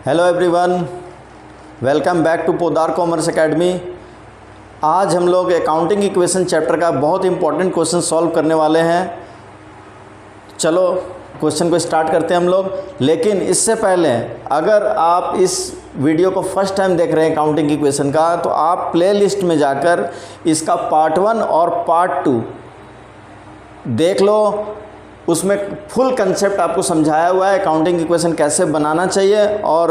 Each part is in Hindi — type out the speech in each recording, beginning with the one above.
Hello everyone, welcome back to Podar commerce academy. आज हम लोग अकाउंटिंग इक्वेशन चैप्टर का बहुत इंपॉर्टेंट क्वेश्चन सॉल्व करने वाले हैं। चलो क्वेश्चन को स्टार्ट करते हैं हम लोग। लेकिन इससे पहले अगर आप इस वीडियो को फर्स्ट टाइम देख रहे हैं अकाउंटिंग इक्वेशन का, तो आप प्लेलिस्ट में जाकर इसका पार्ट 1 और पार्ट 2 देख लो। उसमें फुल कंसेप्ट आपको समझाया हुआ है अकाउंटिंग इक्वेशन कैसे बनाना चाहिए और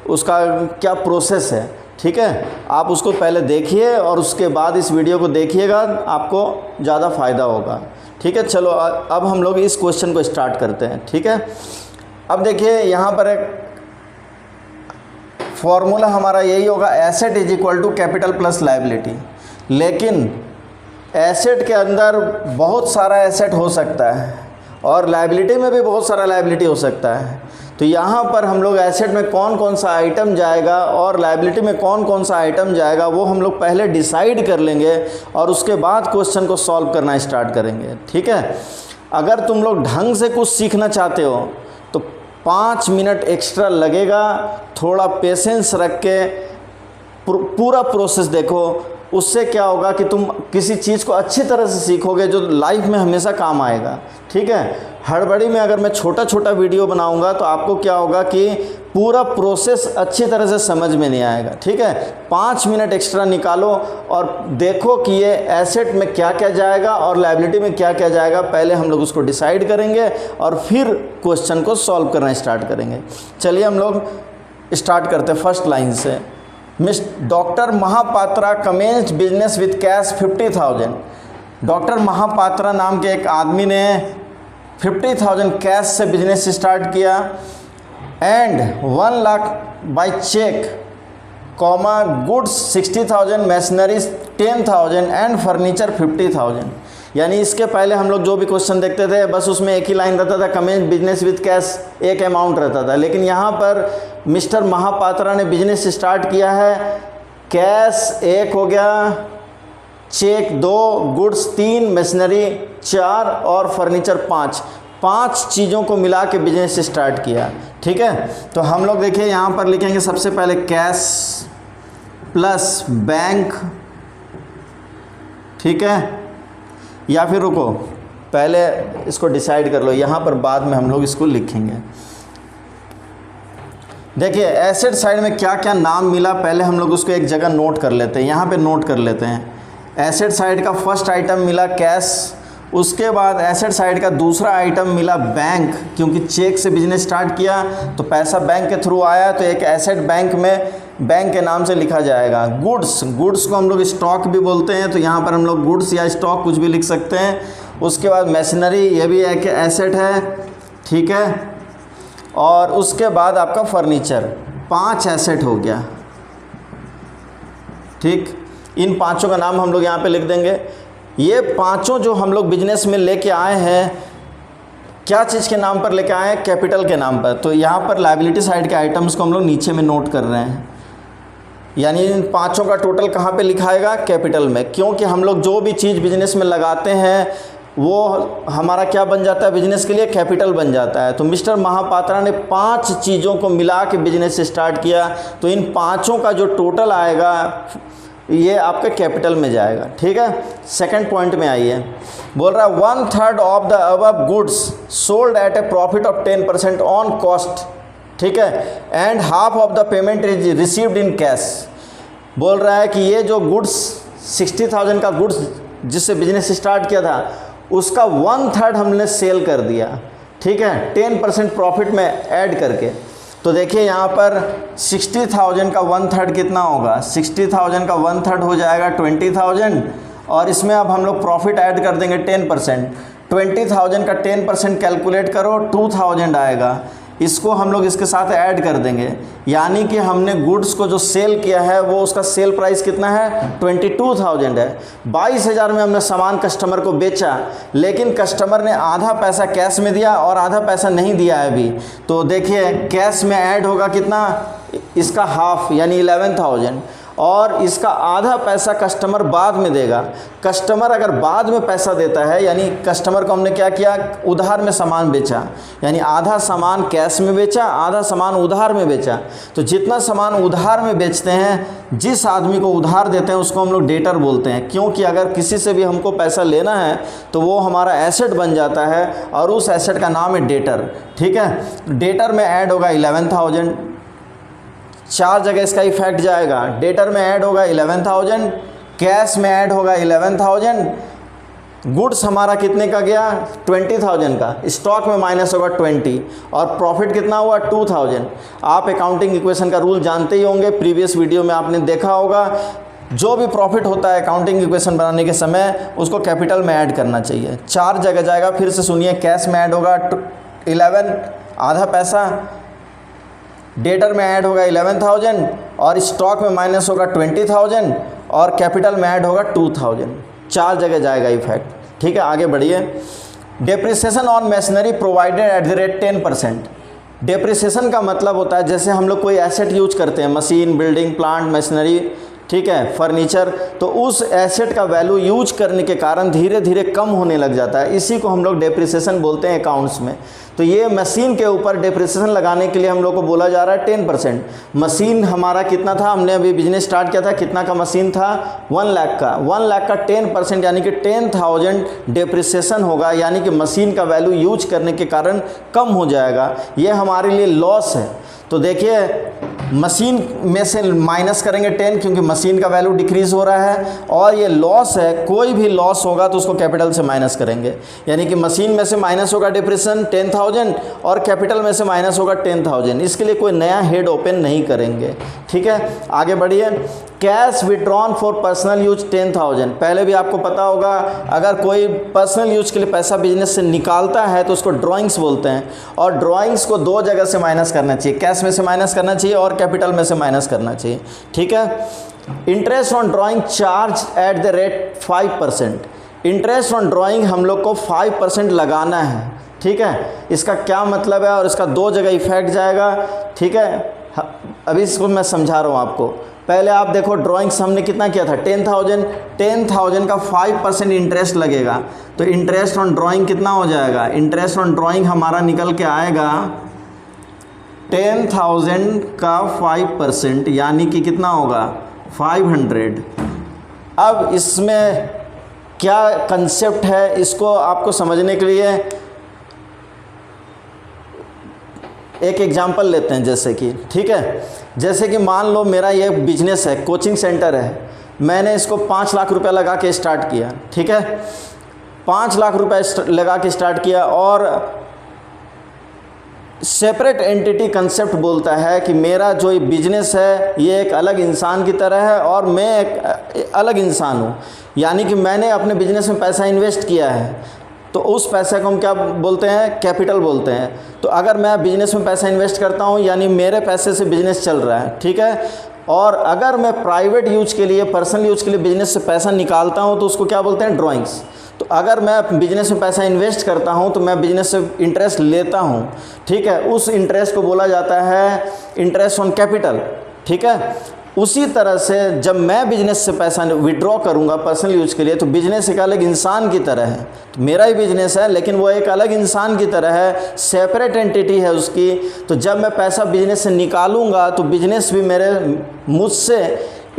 उसका क्या प्रोसेस है। ठीक है, आप उसको पहले देखिए और उसके बाद इस वीडियो को देखिएगा, आपको ज़्यादा फ़ायदा होगा। ठीक है, चलो अब हम लोग इस क्वेश्चन को स्टार्ट करते हैं। ठीक है, अब देखिए यहाँ पर एक फॉर्मूला हमारा यही होगा, asset is equal to capital plus liability. लेकिन एसेट के अंदर बहुत सारा एसेट हो सकता है और लायबिलिटी में भी बहुत सारा लायबिलिटी हो सकता है। तो यहाँ पर हम लोग एसेट में कौन कौन सा आइटम जाएगा और लायबिलिटी में कौन कौन सा आइटम जाएगा वो हम लोग पहले डिसाइड कर लेंगे और उसके बाद क्वेश्चन को सॉल्व करना स्टार्ट करेंगे। ठीक है, अगर तुम लोग ढंग से कुछ सीखना चाहते हो तो 5 मिनट एक्स्ट्रा लगेगा। थोड़ा पेशेंस रख के पूरा प्रोसेस देखो, उससे क्या होगा कि तुम किसी चीज़ को अच्छी तरह से सीखोगे जो लाइफ में हमेशा काम आएगा। ठीक है, हड़बड़ी में अगर मैं छोटा छोटा वीडियो बनाऊंगा तो आपको क्या होगा कि पूरा प्रोसेस अच्छी तरह से समझ में नहीं आएगा। ठीक है, 5 मिनट एक्स्ट्रा निकालो और देखो कि ये एसेट में क्या क्या जाएगा और लायबिलिटी में क्या क्या जाएगा। पहले हम लोग उसको डिसाइड करेंगे और फिर क्वेश्चन को सॉल्व करना स्टार्ट करेंगे। चलिए हम लोग स्टार्ट करते हैं फर्स्ट लाइन से। Doctor Mahapatra commenced business with cash 50,000। Doctor Mahapatra नाम के एक आदमी ने 50,000 कैश से बिजनेस स्टार्ट किया and 1 lakh by cheque, comma goods 60,000, machineries 10,000 and furniture 50,000। यानी इसके पहले हम लोग जो भी क्वेश्चन देखते थे बस उसमें एक ही लाइन रहता था, कमेंस बिजनेस विथ कैश, एक अमाउंट रहता था। लेकिन यहाँ पर मिस्टर महापात्रा ने बिजनेस स्टार्ट किया है, कैश 1 हो गया, चेक 2, गुड्स 3, मशीनरी 4 और फर्नीचर 5 चीज़ों को मिला के बिजनेस स्टार्ट किया। ठीक है, तो हम लोग देखिए यहाँ पर लिखेंगे सबसे पहले कैश प्लस बैंक। ठीक है, या फिर रुको पहले इसको डिसाइड कर लो, यहाँ पर बाद में हम लोग इसको लिखेंगे। देखिए एसेट साइड में क्या क्या नाम मिला, पहले हम लोग उसको एक जगह नोट कर लेते हैं। यहाँ पे नोट कर लेते हैं। एसेट साइड का फर्स्ट आइटम मिला कैश, उसके बाद एसेट साइड का दूसरा आइटम मिला बैंक, क्योंकि चेक से बिजनेस स्टार्ट किया तो पैसा बैंक के थ्रू आया, तो एक एसेट बैंक में बैंक के नाम से लिखा जाएगा। गुड्स को हम लोग स्टॉक भी बोलते हैं, तो यहाँ पर हम लोग गुड्स या स्टॉक कुछ भी लिख सकते हैं। उसके बाद मशीनरी, ये भी एक एसेट है। ठीक है, और उसके बाद आपका फर्नीचर, 5 एसेट हो गया। ठीक, इन 5 का नाम हम लोग यहाँ पे लिख देंगे। ये 5 जो हम लोग बिजनेस में लेके आए हैं, क्या चीज़ के नाम पर लेके आए हैं? कैपिटल के नाम पर। तो यहाँ पर लायबिलिटी साइड के आइटम्स को हम लोग नीचे में नोट कर रहे हैं। यानी इन 5 का टोटल कहाँ पे लिखाएगा? कैपिटल में, क्योंकि हम लोग जो भी चीज़ बिजनेस में लगाते हैं वो हमारा क्या बन जाता है? बिजनेस के लिए कैपिटल बन जाता है। तो मिस्टर महापात्रा ने 5 चीज़ों को मिला के बिजनेस स्टार्ट किया, तो इन 5 का जो टोटल आएगा ये आपके कैपिटल में जाएगा। ठीक है, सेकंड पॉइंट में आइए। बोल रहा है 1/3 of the above goods sold at A profit of 10% on cost. ठीक है, and half of the payment is received in cash. बोल रहा है कि ये जो गुड्स 60,000 का गुड्स जिससे बिजनेस स्टार्ट किया था उसका 1/3 हमने सेल कर दिया। ठीक है, 10% प्रॉफिट में ऐड करके। तो देखिए यहाँ पर 60,000 का 1/3 कितना होगा? 60,000 का 1/3 हो जाएगा 20,000, और इसमें अब हम लोग प्रॉफिट ऐड कर देंगे 10%। 20,000 का 10% कैलकुलेट करो, 2,000 आएगा। इसको हम लोग इसके साथ ऐड कर देंगे, यानी कि हमने गुड्स को जो सेल किया है वो उसका सेल प्राइस कितना है? 22,000 है। 22,000 में हमने सामान कस्टमर को बेचा, लेकिन कस्टमर ने आधा पैसा कैश में दिया और आधा पैसा नहीं दिया है अभी। तो देखिए कैश में ऐड होगा कितना? इसका हाफ यानी 11,000, और इसका आधा पैसा कस्टमर बाद में देगा। कस्टमर अगर बाद में पैसा देता है, यानी कस्टमर को हमने क्या किया, उधार में सामान बेचा, यानी आधा सामान कैश में बेचा, आधा सामान उधार में बेचा। तो जितना सामान उधार में बेचते हैं, जिस आदमी को उधार देते हैं उसको हम लोग डेटर बोलते हैं, क्योंकि अगर किसी से भी हमको पैसा लेना है तो वो हमारा एसेट बन जाता है और उस एसेट का नाम है डेटर। ठीक है, डेटर में ऐड होगा 11,000, 4 जगह इसका इफेक्ट जाएगा। डेटर में ऐड होगा 11,000, कैश में ऐड होगा 11,000, गुड्स हमारा कितने का गया 20,000 का, स्टॉक में माइनस होगा 20 और प्रॉफिट कितना हुआ 2,000। आप अकाउंटिंग इक्वेशन का रूल जानते ही होंगे, प्रीवियस वीडियो में आपने देखा होगा। जो भी प्रॉफिट होता है अकाउंटिंग इक्वेशन बनाने के समय उसको कैपिटल में ऐड करना चाहिए। 4 जगह जाएगा, फिर से सुनिए। कैश में ऐड होगा 11, आधा पैसा, डेटर में ऐड होगा 11,000 और स्टॉक में माइनस होगा 20,000 और कैपिटल में ऐड होगा 2,000। 4 जगह जाएगा इफेक्ट। ठीक है, आगे बढ़िए। Depreciation on machinery provided at the rate 10%। Depreciation का मतलब होता है जैसे हम लोग कोई एसेट यूज करते हैं, मशीन, बिल्डिंग, प्लांट, मशीनरी, ठीक है, फर्नीचर, तो उस एसेट का वैल्यू यूज करने के कारण धीरे धीरे कम होने लग जाता है। इसी को हम लोग डेप्रिसिएशन बोलते हैं अकाउंट्स में। तो ये मशीन के ऊपर डेप्रिसिएशन लगाने के लिए हम लोग को बोला जा रहा है 10%। मशीन हमारा कितना था, हमने अभी बिजनेस स्टार्ट किया था, कितना का मशीन था 1 लाख का। 1 लाख का 10% यानी कि 10,000 डेप्रिसिएशन होगा, यानी कि मशीन का वैल्यू यूज करने के कारण कम हो जाएगा। ये हमारे लिए लॉस है। तो देखिए, मशीन में से माइनस करेंगे 10 क्योंकि मशीन का वैल्यू डिक्रीज़ हो रहा है, और ये लॉस है। कोई भी लॉस होगा तो उसको कैपिटल से माइनस करेंगे, यानी कि मशीन में से माइनस होगा डिप्रेशन 10,000 और कैपिटल में से माइनस होगा 10,000। इसके लिए कोई नया हेड ओपन नहीं करेंगे। ठीक है, आगे बढ़िए। Cash withdrawn for personal use 10,000। पहले भी आपको पता होगा, अगर कोई पर्सनल यूज के लिए पैसा बिजनेस से निकालता है तो उसको ड्राइंग्स बोलते हैं, और ड्राइंग्स को 2 जगह से माइनस करना चाहिए, कैश में से माइनस करना चाहिए और कैपिटल में से माइनस करना चाहिए। ठीक है, interest on drawing charge at the rate 5%। Interest on drawing हम लोग को 5% लगाना है। ठीक है, इसका क्या मतलब है और इसका 2 जगह इफेक्ट जाएगा। ठीक है, अभी इसको मैं समझा रहा हूँ आपको। पहले आप देखो, ड्राइंग्स हमने कितना किया था 10,000 का 5% इंटरेस्ट लगेगा, तो इंटरेस्ट ऑन ड्राइंग कितना हो जाएगा, इंटरेस्ट ऑन ड्राइंग हमारा निकल के आएगा 10,000 का 5% यानी कि कितना होगा 500। अब इसमें क्या कंसेप्ट है, इसको आपको समझने के लिए एक एग्जांपल लेते हैं। जैसे कि, ठीक है, जैसे कि मान लो मेरा ये बिजनेस है, कोचिंग सेंटर है, मैंने इसको 5 लाख रुपए लगा के स्टार्ट किया। ठीक है, 5 लाख रुपए लगा के स्टार्ट किया, और सेपरेट एंटिटी कंसेप्ट बोलता है कि मेरा जो ये बिजनेस है ये एक अलग इंसान की तरह है और मैं एक अलग इंसान हूँ, यानी कि मैंने अपने बिजनेस में पैसा इन्वेस्ट किया है, तो उस पैसे को हम क्या बोलते हैं, कैपिटल बोलते हैं। तो अगर मैं बिजनेस में पैसा इन्वेस्ट करता हूँ, यानी मेरे पैसे से बिजनेस चल रहा है। ठीक है, और अगर मैं प्राइवेट यूज के लिए, पर्सनल यूज के लिए बिजनेस से पैसा निकालता हूँ तो उसको क्या बोलते हैं, ड्राइंग्स। तो अगर मैं बिजनेस में पैसा इन्वेस्ट करता हूँ तो मैं बिजनेस से इंटरेस्ट लेता हूँ। ठीक है, उस इंटरेस्ट को बोला जाता है इंटरेस्ट ऑन कैपिटल। ठीक है, उसी तरह से जब मैं बिजनेस से पैसा विड्रॉ करूंगा पर्सनल यूज के लिए, तो बिजनेस एक अलग इंसान की तरह है। तो मेरा ही बिजनेस है लेकिन वो एक अलग इंसान की तरह है, सेपरेट एंटिटी है उसकी। तो जब मैं पैसा बिजनेस से निकालूंगा तो बिजनेस भी मेरे मुझसे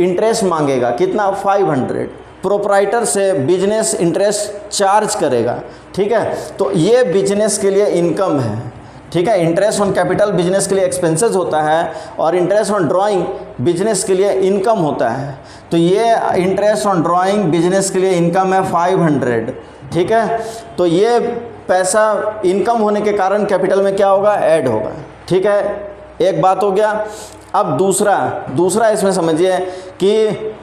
इंटरेस्ट मांगेगा, कितना 500। प्रोप्राइटर से बिजनेस इंटरेस्ट चार्ज करेगा। ठीक है, तो ये बिजनेस के लिए इनकम है। ठीक है, इंटरेस्ट ऑन कैपिटल बिजनेस के लिए एक्सपेंसेस होता है और इंटरेस्ट ऑन ड्राइंग बिजनेस के लिए इनकम होता है। तो ये इंटरेस्ट ऑन ड्राइंग बिजनेस के लिए इनकम है 500। ठीक है, तो ये पैसा इनकम होने के कारण कैपिटल में क्या होगा, ऐड होगा। ठीक है, एक बात हो गया। अब दूसरा इसमें समझिए कि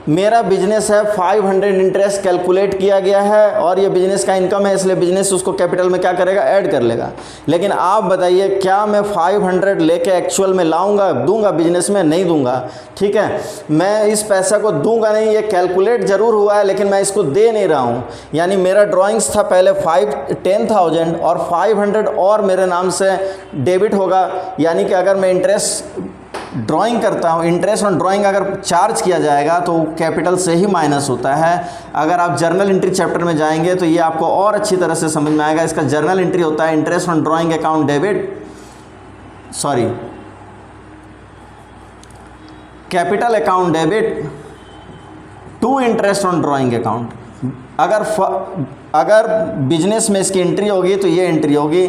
मेरा बिजनेस है, 500 इंटरेस्ट कैलकुलेट किया गया है और ये बिजनेस का इनकम है, इसलिए बिजनेस उसको कैपिटल में क्या करेगा, ऐड कर लेगा। लेकिन आप बताइए, क्या मैं 500 लेके एक्चुअल में लाऊंगा, दूंगा बिजनेस में? नहीं दूंगा। ठीक है, मैं इस पैसा को दूंगा नहीं, ये कैलकुलेट ज़रूर हुआ है लेकिन मैं इसको दे नहीं रहा हूँ। यानी मेरा ड्राइंग्स था पहले 10,000 और 500 और मेरे नाम से डेबिट होगा। यानी कि अगर मैं इंटरेस्ट ड्राइंग करता हूँ, इंटरेस्ट ऑन ड्राइंग अगर चार्ज किया जाएगा तो कैपिटल से ही माइनस होता है। अगर आप जर्नल एंट्री चैप्टर में जाएंगे तो ये आपको और अच्छी तरह से समझ में आएगा। इसका जर्नल एंट्री होता है interest on drawing account debit, sorry capital account debit to interest on drawing account. अगर बिजनेस में इसकी एंट्री होगी तो ये एंट्री होगी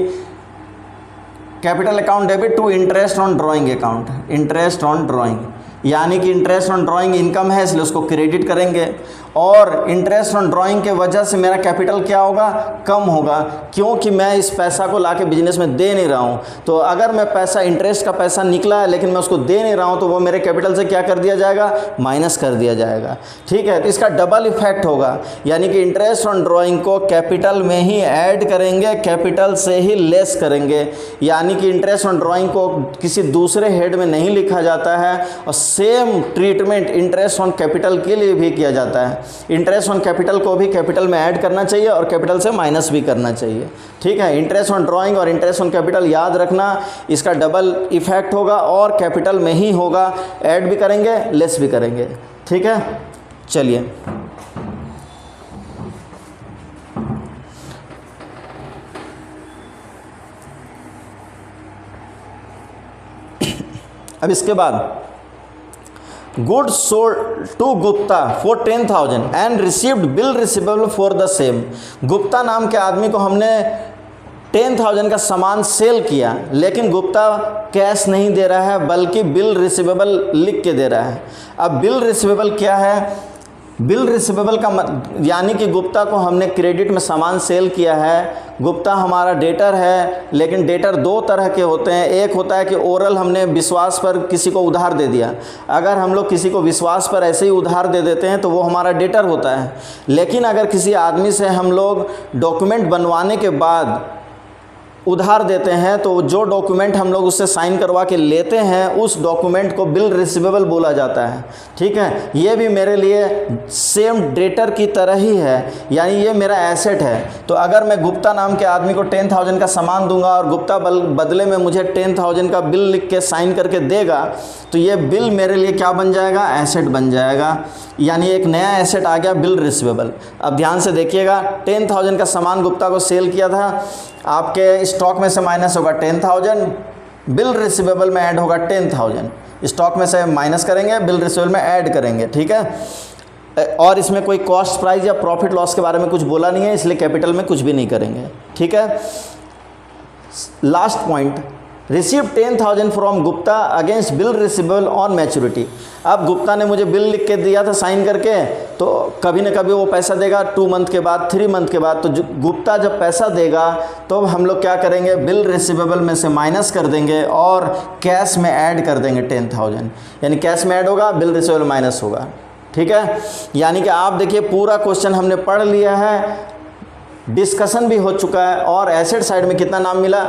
capital account debit to interest on drawing account, interest on drawing, यानी कि इंटरेस्ट ऑन ड्राइंग इनकम है इसलिए उसको क्रेडिट करेंगे, और इंटरेस्ट ऑन ड्राइंग के वजह से मेरा कैपिटल क्या होगा, कम होगा, क्योंकि मैं इस पैसा को लाके बिजनेस में दे नहीं रहा हूँ। तो अगर मैं पैसा, इंटरेस्ट का पैसा निकला है लेकिन मैं उसको दे नहीं रहा हूँ तो वो मेरे कैपिटल से क्या कर दिया जाएगा, माइनस कर दिया जाएगा। ठीक है, तो इसका डबल इफेक्ट होगा, यानी कि इंटरेस्ट ऑन ड्राइंग को कैपिटल में ही ऐड करेंगे, कैपिटल से ही लेस करेंगे, यानी कि इंटरेस्ट ऑन ड्राइंग को किसी दूसरे हेड में नहीं लिखा जाता है, और same treatment interest on capital के लिए भी किया जाता है। इंटरेस्ट ऑन कैपिटल को भी कैपिटल में ऐड करना चाहिए और कैपिटल से माइनस भी करना चाहिए। ठीक है, इंटरेस्ट ऑन ड्राइंग और इंटरेस्ट ऑन कैपिटल याद रखना, इसका डबल इफेक्ट होगा और कैपिटल में ही होगा, ऐड भी करेंगे लेस भी करेंगे। ठीक है, चलिए अब इसके बाद goods sold to Gupta for 10,000 and received bill receivable for the same. Gupta नाम के आदमी को हमने 10,000 का सामान सेल किया, लेकिन गुप्ता कैश नहीं दे रहा है बल्कि बिल रिसीवेबल लिख के दे रहा है। अब बिल रिसीवेबल क्या है, बिल रिसीवेबल का यानी कि गुप्ता को हमने क्रेडिट में सामान सेल किया है, गुप्ता हमारा डेटर है, लेकिन डेटर दो तरह के होते हैं। एक होता है कि ओरल, हमने विश्वास पर किसी को उधार दे दिया, अगर हम लोग किसी को विश्वास पर ऐसे ही उधार दे देते हैं तो वो हमारा डेटर होता है। लेकिन अगर किसी आदमी से हम लोग डॉक्यूमेंट बनवाने के बाद उधार देते हैं तो जो डॉक्यूमेंट हम लोग उससे साइन करवा के लेते हैं उस डॉक्यूमेंट को बिल रिसीवेबल बोला जाता है। ठीक है, ये भी मेरे लिए सेम डेटर की तरह ही है, यानी ये मेरा एसेट है। तो अगर मैं गुप्ता नाम के आदमी को 10,000 का सामान दूंगा और गुप्ता बदले में मुझे 10,000 का बिल लिख के साइन करके देगा तो ये बिल मेरे लिए क्या बन जाएगा, एसेट बन जाएगा, यानी एक नया एसेट आ गया, बिल रिसीवेबल। अब ध्यान से देखिएगा, 10,000 का सामान गुप्ता को सेल किया था, आपके स्टॉक में से माइनस होगा 10,000, बिल रिसीवेबल में ऐड होगा 10,000, स्टॉक में से माइनस करेंगे, बिल रिसीवेबल में ऐड करेंगे। ठीक है, और इसमें कोई कॉस्ट प्राइस या प्रॉफिट लॉस के बारे में कुछ बोला नहीं है, इसलिए कैपिटल में कुछ भी नहीं करेंगे। ठीक है, last point, receive 10,000 from Gupta against bill receivable on maturity. अब गुप्ता ने मुझे बिल लिख के दिया था साइन करके, तो कभी न कभी वो पैसा देगा 2 मंथ के बाद, 3 मंथ के बाद। तो गुप्ता जब पैसा देगा तो हम लोग क्या करेंगे, बिल रिसीवेबल में से माइनस कर देंगे और कैश में ऐड कर देंगे 10,000, यानी कैश में ऐड होगा, बिल रिसीवेबल माइनस होगा। ठीक है, यानी कि आप देखिए पूरा क्वेश्चन हमने पढ़ लिया है, डिस्कशन भी हो चुका है, और एसेट साइड में कितना नाम मिला,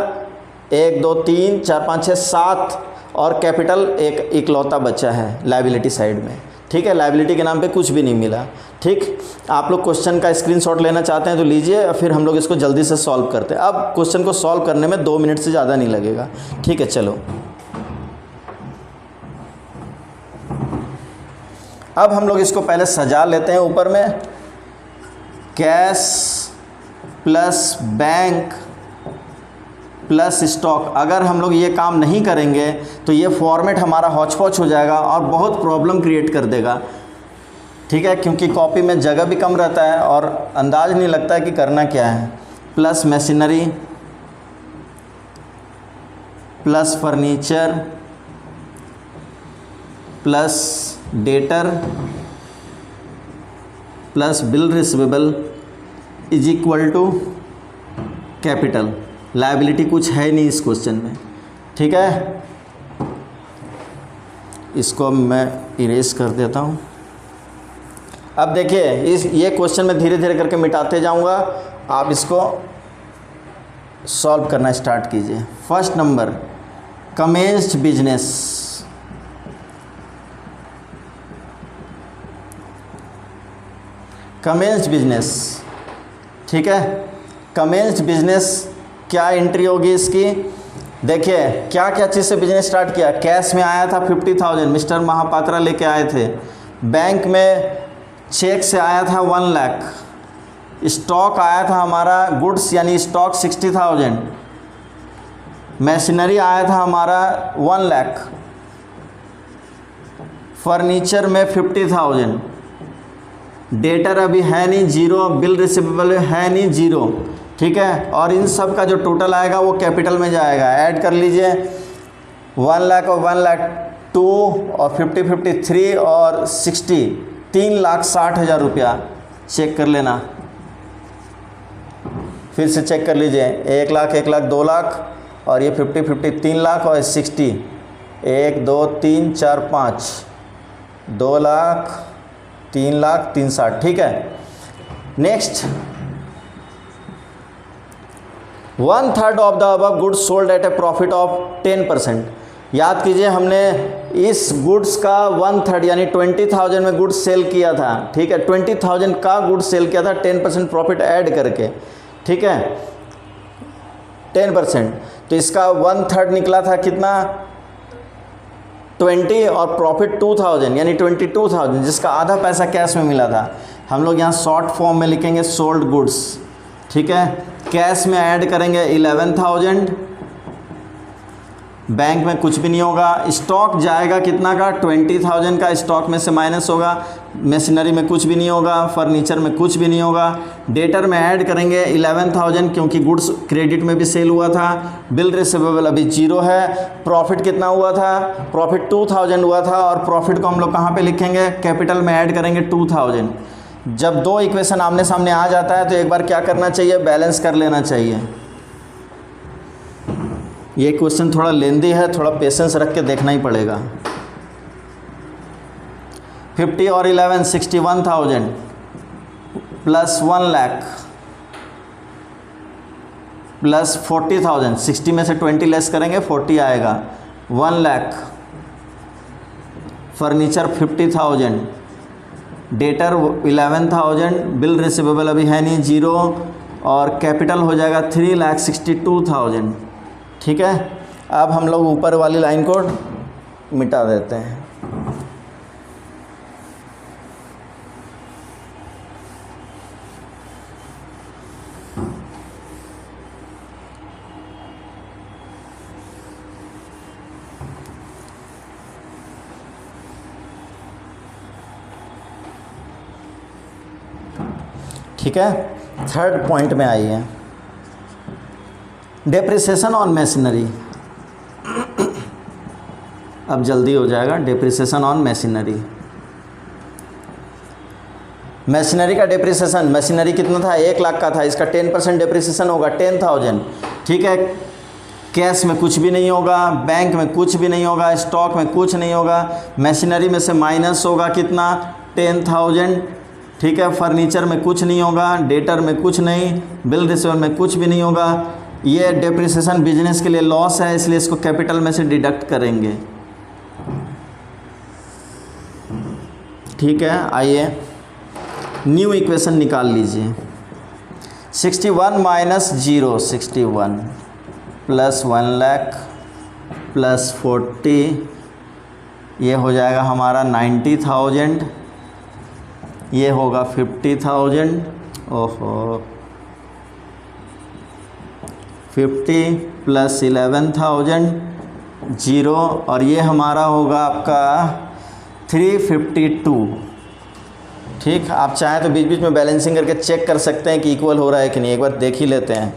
1 2 3 4 5 6 7, और कैपिटल एक इकलौता बचा है लायबिलिटी साइड में। ठीक है, लायबिलिटी के नाम पे कुछ भी नहीं मिला। ठीक, आप लोग क्वेश्चन का स्क्रीनशॉट लेना चाहते हैं तो लीजिए, फिर हम लोग इसको जल्दी से सॉल्व करते हैं। अब क्वेश्चन को सॉल्व करने में 2 मिनट से ज़्यादा नहीं लगेगा। ठीक है, चलो अब हम लोग इसको पहले सजा लेते हैं। ऊपर में cash plus bank plus stock, अगर हम लोग ये काम नहीं करेंगे तो ये फॉर्मेट हमारा हौच पौच हो जाएगा और बहुत प्रॉब्लम क्रिएट कर देगा। ठीक है, क्योंकि कॉपी में जगह भी कम रहता है और अंदाज नहीं लगता है कि करना क्या है। Plus machinery plus furniture plus debtor plus bill receivable is equal to capital. Liability कुछ है नहीं इस क्वेश्चन में। ठीक है, इसको मैं इरेज कर देता हूँ। अब देखिए ये क्वेश्चन मैं धीरे धीरे करके मिटाते जाऊँगा, आप इसको सॉल्व करना स्टार्ट कीजिए। First number, commenced business. Commenced business, ठीक है, कमेंस्ड बिजनेस क्या एंट्री होगी इसकी, देखिए क्या क्या चीज़ से बिजनेस स्टार्ट किया। कैश में आया था 50,000, मिस्टर महापात्रा लेके आए थे। बैंक में चेक से आया था 1 लाख। स्टॉक आया था हमारा गुड्स यानी स्टॉक 60,000। मशीनरी आया था हमारा 1 लाख। फर्नीचर में 50,000। डेटर अभी है नहीं, जीरो। बिल रिसिवेबल है नहीं, जीरो। ठीक है, और इन सब का जो टोटल आएगा वो कैपिटल में जाएगा। ऐड कर लीजिए 1 लाख और 1 लाख 2 और 50 53 और 60 3,60,000 रुपया। चेक कर लेना, फिर से चेक कर लीजिए। 1 लाख 1 लाख 2 लाख और ये 50 50 3 लाख और 60 1 2 3 4 5 2 लाख 3 लाख 360। ठीक है, next 1/3 of the above goods sold at A profit of 10%। याद कीजिए हमने इस गुड्स का 1/3 यानी 20,000 में गुड्स सेल किया था। ठीक है, 20,000 का गुड्स सेल किया था 10% प्रॉफिट ऐड करके। ठीक है, 10%, तो इसका 1/3 निकला था कितना, 20 और प्रॉफिट 2,000 यानी 22,000, जिसका आधा पैसा कैश में मिला था। हम लोग यहाँ शॉर्ट फॉर्म में लिखेंगे सोल्ड गुड्स। ठीक है, कैश में ऐड करेंगे 11,000, बैंक में कुछ भी नहीं होगा। स्टॉक जाएगा कितना का, 20,000 का स्टॉक में से माइनस होगा। मशीनरी में कुछ भी नहीं होगा, फर्नीचर में कुछ भी नहीं होगा। डेटर में ऐड करेंगे 11,000 क्योंकि गुड्स क्रेडिट में भी सेल हुआ था। बिल रिसिवेबल अभी जीरो है। प्रॉफिट कितना हुआ था, प्रॉफिट 2,000 हुआ था और प्रॉफिट को हम लोग कहाँ पे लिखेंगे, कैपिटल में ऐड करेंगे 2,000। जब दो इक्वेशन आमने सामने आ जाता है तो एक बार क्या करना चाहिए, बैलेंस कर लेना चाहिए। ये क्वेश्चन थोड़ा लेंदी है, थोड़ा पेशेंस रख के देखना ही पड़ेगा। 50 और 11 61,000 प्लस 1 लाख प्लस 40,000। 60 में से 20 लेस करेंगे 40 आएगा, 1 lakh. Furniture 50,000, debtor 11,000, bill receivable अभी है नहीं, जीरो, और कैपिटल हो जाएगा 3,62,000। ठीक है, अब हम लोग ऊपर वाली लाइन को मिटा देते हैं। ठीक है, थर्ड पॉइंट में आई है, डेप्रिसिएशन ऑन मशीनरी। अब जल्दी हो जाएगा। डेप्रिसिएशन ऑन मशीनरी, मशीनरी का डेप्रिसिएशन, मशीनरी कितना था, 1 लाख का था, इसका 10% डेप्रिसिएशन होगा 10,000। ठीक है, कैश में कुछ भी नहीं होगा, बैंक में कुछ भी नहीं होगा, स्टॉक में कुछ नहीं होगा। मशीनरी में से माइनस होगा कितना, 10,000। ठीक है, फर्नीचर में कुछ नहीं होगा, डेटर में कुछ नहीं, बिल रिसीवेबल में कुछ भी नहीं होगा। ये डेप्रिसिएशन बिजनेस के लिए लॉस है, इसलिए इसको कैपिटल में से डिडक्ट करेंगे। ठीक है, आइए न्यू इक्वेशन निकाल लीजिए। 61 माइनस 0 61 प्लस 1 लाख प्लस 40, ये हो जाएगा हमारा 90,000, ये होगा 50,000। ओहो, 50 प्लस 11,000 जीरो, और ये हमारा होगा आपका 352। ठीक, आप चाहें तो बीच बीच में बैलेंसिंग करके चेक कर सकते हैं कि इक्वल हो रहा है कि नहीं, एक बार देख ही लेते हैं।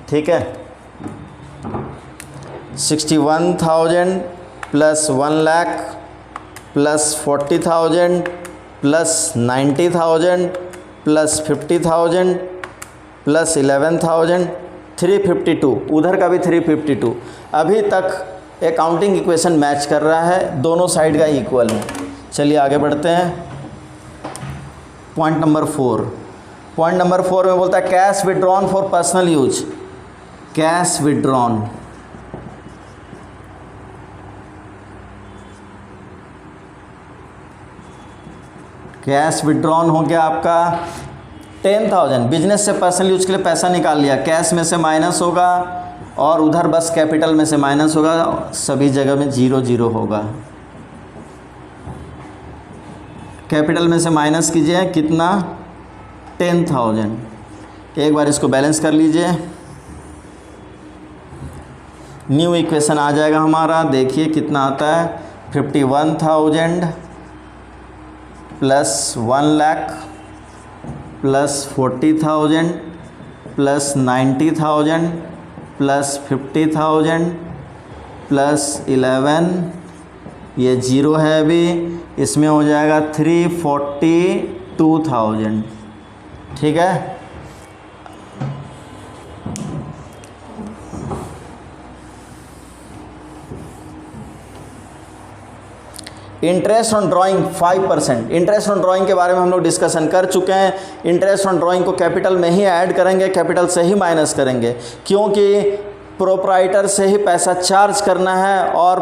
ठीक है, 61,000 plus 1 lakh plus 40,000 plus 90,000 plus 50,000 plus 11,000 352, उधर का भी 352। अभी तक अकाउंटिंग इक्वेशन मैच कर रहा है, दोनों साइड का इक्वल है। चलिए आगे बढ़ते हैं। Point number 4। पॉइंट नंबर 4 में बोलता है cash withdrawn for personal use. Cash withdrawn, cash withdrawn हो गया आपका 10,000। बिजनेस से पर्सनल यूज के लिए पैसा निकाल लिया, कैश में से माइनस होगा और उधर बस कैपिटल में से माइनस होगा, सभी जगह में 0 0 होगा। कैपिटल में से माइनस कीजिए, कितना, 10,000। एक बार इसको बैलेंस कर लीजिए, न्यू इक्वेशन आ जाएगा हमारा। देखिए कितना आता है, 51,000 plus 1 lakh plus 40,000 plus 90,000 plus 50,000 plus 11, ये 0 है अभी, इसमें हो जाएगा 342,000। ठीक है, interest on drawing 5%। Interest on drawing के बारे में हम लोग डिस्कशन कर चुके हैं। इंटरेस्ट ऑन ड्राइंग को कैपिटल में ही ऐड करेंगे, कैपिटल से ही माइनस करेंगे, क्योंकि प्रोप्राइटर से ही पैसा चार्ज करना है और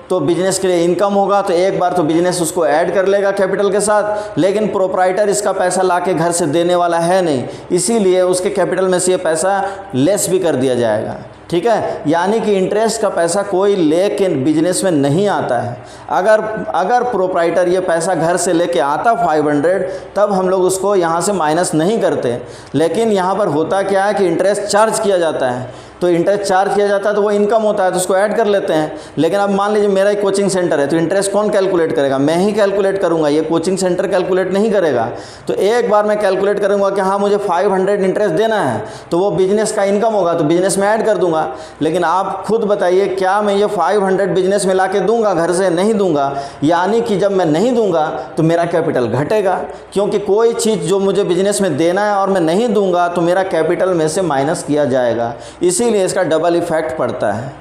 तो बिजनेस के लिए इनकम होगा, तो एक बार तो बिजनेस उसको ऐड कर लेगा कैपिटल के साथ, लेकिन प्रोप्राइटर इसका पैसा लाके घर से देने वाला है नहीं, इसीलिए उसके कैपिटल में से ये पैसा लेस भी कर दिया जाएगा। ठीक है, यानी कि इंटरेस्ट का पैसा कोई लेके बिजनेस में नहीं आता है। अगर प्रोप्राइटर ये पैसा घर से लेके आता 500, तब हम लोग उसको यहाँ से माइनस नहीं करते, लेकिन यहाँ पर होता क्या है कि इंटरेस्ट चार्ज किया जाता है, तो इंटरेस्ट चार्ज किया जाता है तो वो इनकम होता है, तो उसको ऐड कर लेते हैं। लेकिन अब मान लीजिए मेरा एक कोचिंग सेंटर है, तो इंटरेस्ट कौन कैलकुलेट करेगा? मैं ही कैलकुलेट करूंगा, ये कोचिंग सेंटर कैलकुलेट नहीं करेगा। तो एक बार मैं कैलकुलेट करूंगा कि हाँ मुझे 500 इंटरेस्ट देना है, तो वो बिजनेस का इनकम होगा, तो बिजनेस में ऐड कर दूंगा। लेकिन आप खुद बताइए, क्या मैं ये 500 बिजनेस में ला के दूंगा घर से? नहीं दूंगा। यानी कि जब मैं नहीं दूंगा तो मेरा कैपिटल घटेगा, क्योंकि कोई चीज़ जो मुझे बिजनेस में देना है और मैं नहीं दूंगा तो मेरा कैपिटल में से माइनस किया जाएगा, इसीलिए इसका डबल इफेक्ट पड़ता है।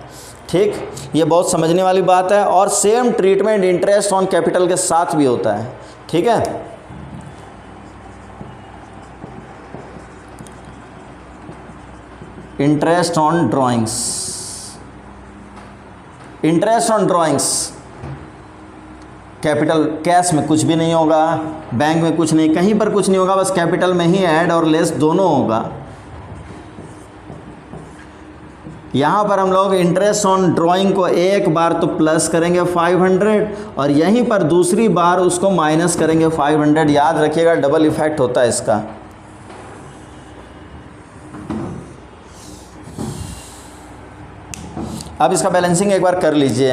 ठीक, ये बहुत समझने वाली बात है। और same treatment interest on capital के साथ भी होता है। ठीक है, interest on drawings, interest on drawings capital, cash में कुछ भी नहीं होगा, बैंक में कुछ नहीं, कहीं पर कुछ नहीं होगा, बस कैपिटल में ही ऐड और लेस दोनों होगा। यहाँ पर हम लोग इंटरेस्ट ऑन ड्राइंग को एक बार तो प्लस करेंगे 500 और यहीं पर दूसरी बार उसको माइनस करेंगे 500। याद रखिएगा, डबल इफेक्ट होता है इसका। अब इसका बैलेंसिंग एक बार कर लीजिए,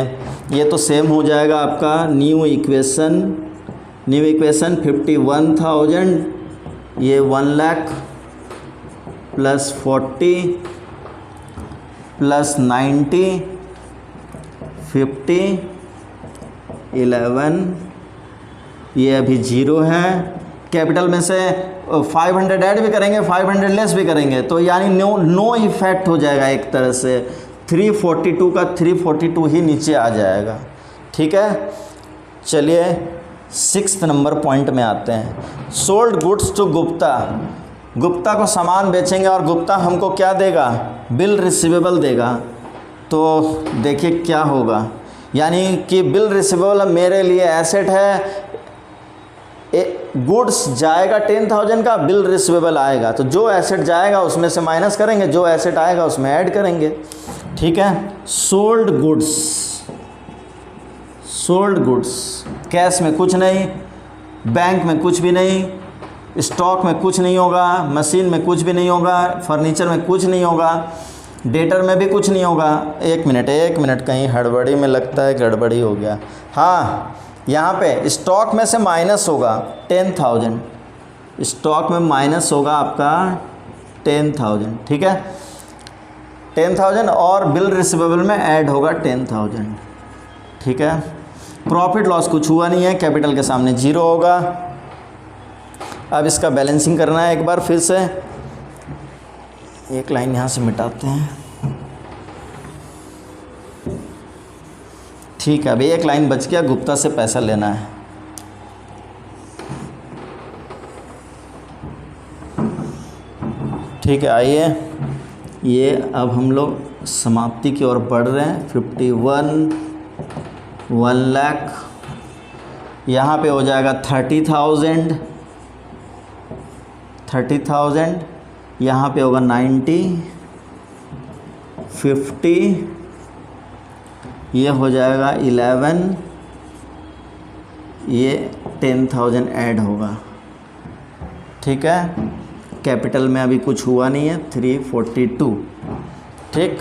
ये तो सेम हो जाएगा आपका। न्यू इक्वेशन 51,000, ये 1 लाख प्लस 40 प्लस 90 50 11, ये अभी 0 है। कैपिटल में से 500 ऐड भी करेंगे, 500 लेस भी करेंगे, तो यानी नो इफेक्ट हो जाएगा एक तरह से। 342 का 342 ही नीचे आ जाएगा। ठीक है, चलिए 6th नंबर पॉइंट में आते हैं। Sold goods to Gupta, Gupta को सामान बेचेंगे और गुप्ता हमको क्या देगा? बिल रिसीवेबल देगा। तो देखिए क्या होगा, यानी कि बिल रिसीवेबल मेरे लिए एसेट है, गुड्स जाएगा 10,000 का, बिल रिसीवेबल आएगा, तो जो एसेट जाएगा उसमें से माइनस करेंगे, जो एसेट आएगा उसमें ऐड करेंगे। ठीक है, sold goods, sold goods, cash में कुछ नहीं, बैंक में कुछ भी नहीं, स्टॉक में कुछ नहीं होगा, मशीन में कुछ भी नहीं होगा, फर्नीचर में कुछ नहीं होगा, डेटर में भी कुछ नहीं होगा। एक मिनट कहीं हड़बड़ी में लगता है गड़बड़ी हो गया। हाँ, यहाँ पे स्टॉक में से माइनस होगा 10,000, स्टॉक में माइनस होगा आपका 10,000। ठीक है, 10,000 और बिल रिसीवेबल में ऐड होगा 10,000। ठीक है, प्रॉफिट लॉस कुछ हुआ नहीं है, कैपिटल के सामने 0 होगा। अब इसका बैलेंसिंग करना है एक बार फिर से, एक लाइन यहाँ से मिटाते हैं। ठीक है, अभी एक लाइन बच गया, गुप्ता से पैसा लेना है। ठीक है, आइए, ये अब हम लोग समाप्ति की ओर बढ़ रहे हैं। 51, 1 लाख, यहाँ पे हो जाएगा 30,000, यहाँ पे होगा 90, 50, ये हो जाएगा 11, ये 10,000 ऐड होगा। ठीक है, कैपिटल में अभी कुछ हुआ नहीं है, 342। ठीक,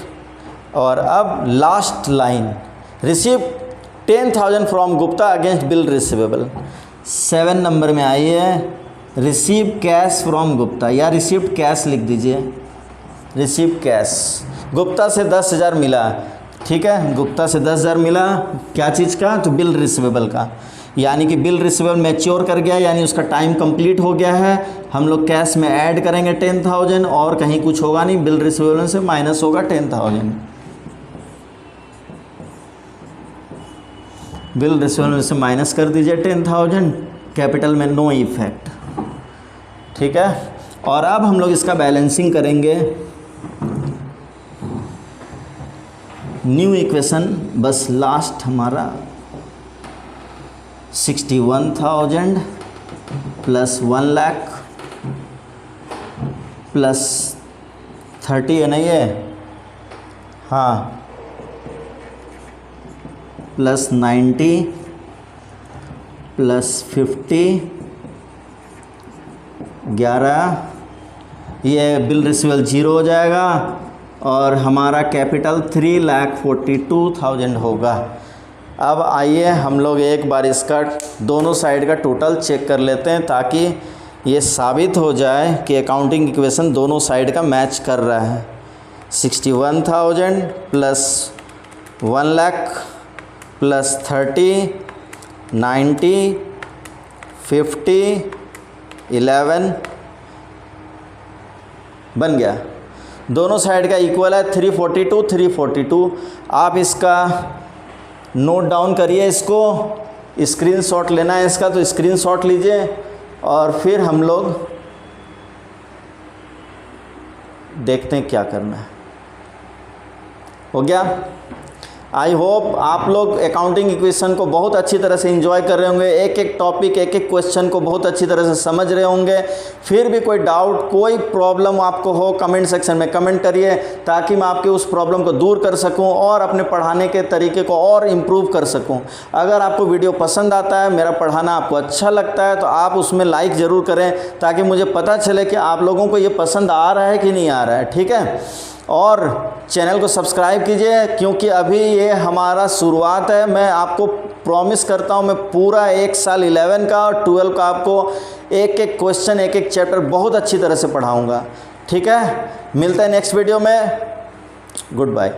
और अब last line, receive 10,000 from Gupta against bill receivable. 7 number में आई है रिसीव कैश फ्रॉम गुप्ता, या रिसीव्ड कैश लिख दीजिए, रिसीव कैश। गुप्ता से 10,000 मिला, ठीक है, गुप्ता से 10,000 मिला, क्या चीज़ का, तो बिल रिसीवेबल का, यानी कि बिल रिसीवेबल मैच्योर कर गया, यानी उसका टाइम कंप्लीट हो गया है। हम लोग कैश में ऐड करेंगे 10,000 और कहीं कुछ होगा नहीं, बिल रिसीवेबल से माइनस होगा 10,000। बिल रिसीवेबल से माइनस कर दीजिए 10,000, कैपिटल में नो इफेक्ट। ठीक है, और अब हम लोग इसका बैलेंसिंग करेंगे। न्यू इक्वेशन, बस लास्ट हमारा 61,000 प्लस 1 लाख प्लस 30 है, नहीं है, हाँ, प्लस 90 प्लस 50, 11, ये बिल रिसीवेबल 0 हो जाएगा और हमारा कैपिटल 3,42,000 होगा। अब आइए हम लोग एक बार इसका दोनों साइड का टोटल चेक कर लेते हैं, ताकि ये साबित हो जाए कि अकाउंटिंग इक्वेशन दोनों साइड का मैच कर रहा है। 61,000 प्लस 1 लाख प्लस 30, 90, 50, 11 बन गया। दोनों साइड का इक्वल है 342, 342। आप इसका नोट डाउन करिए, इसको स्क्रीनशॉट लेना है इसका, तो स्क्रीनशॉट लीजिए और फिर हम लोग देखते हैं क्या करना है। हो गया। आई होप आप लोग अकाउंटिंग इक्वेशन को बहुत अच्छी तरह से एंजॉय कर रहे होंगे, एक एक टॉपिक, एक एक क्वेश्चन को बहुत अच्छी तरह से समझ रहे होंगे। फिर भी कोई डाउट, कोई प्रॉब्लम आपको हो, कमेंट सेक्शन में कमेंट करिए, ताकि मैं आपके उस प्रॉब्लम को दूर कर सकूं और अपने पढ़ाने के तरीके को और इम्प्रूव कर सकूं। अगर आपको वीडियो पसंद आता है, मेरा पढ़ाना आपको अच्छा लगता है, तो आप उसमें लाइक ज़रूर करें, ताकि मुझे पता चले कि आप लोगों को ये पसंद आ रहा है कि नहीं आ रहा है। ठीक है, और चैनल को सब्सक्राइब कीजिए, क्योंकि अभी ये हमारा शुरुआत है। मैं आपको प्रॉमिस करता हूँ, मैं पूरा एक साल 11 का और 12 का आपको एक एक क्वेश्चन, एक एक चैप्टर बहुत अच्छी तरह से पढ़ाऊँगा। ठीक है, मिलते हैं नेक्स्ट वीडियो में। Good bye.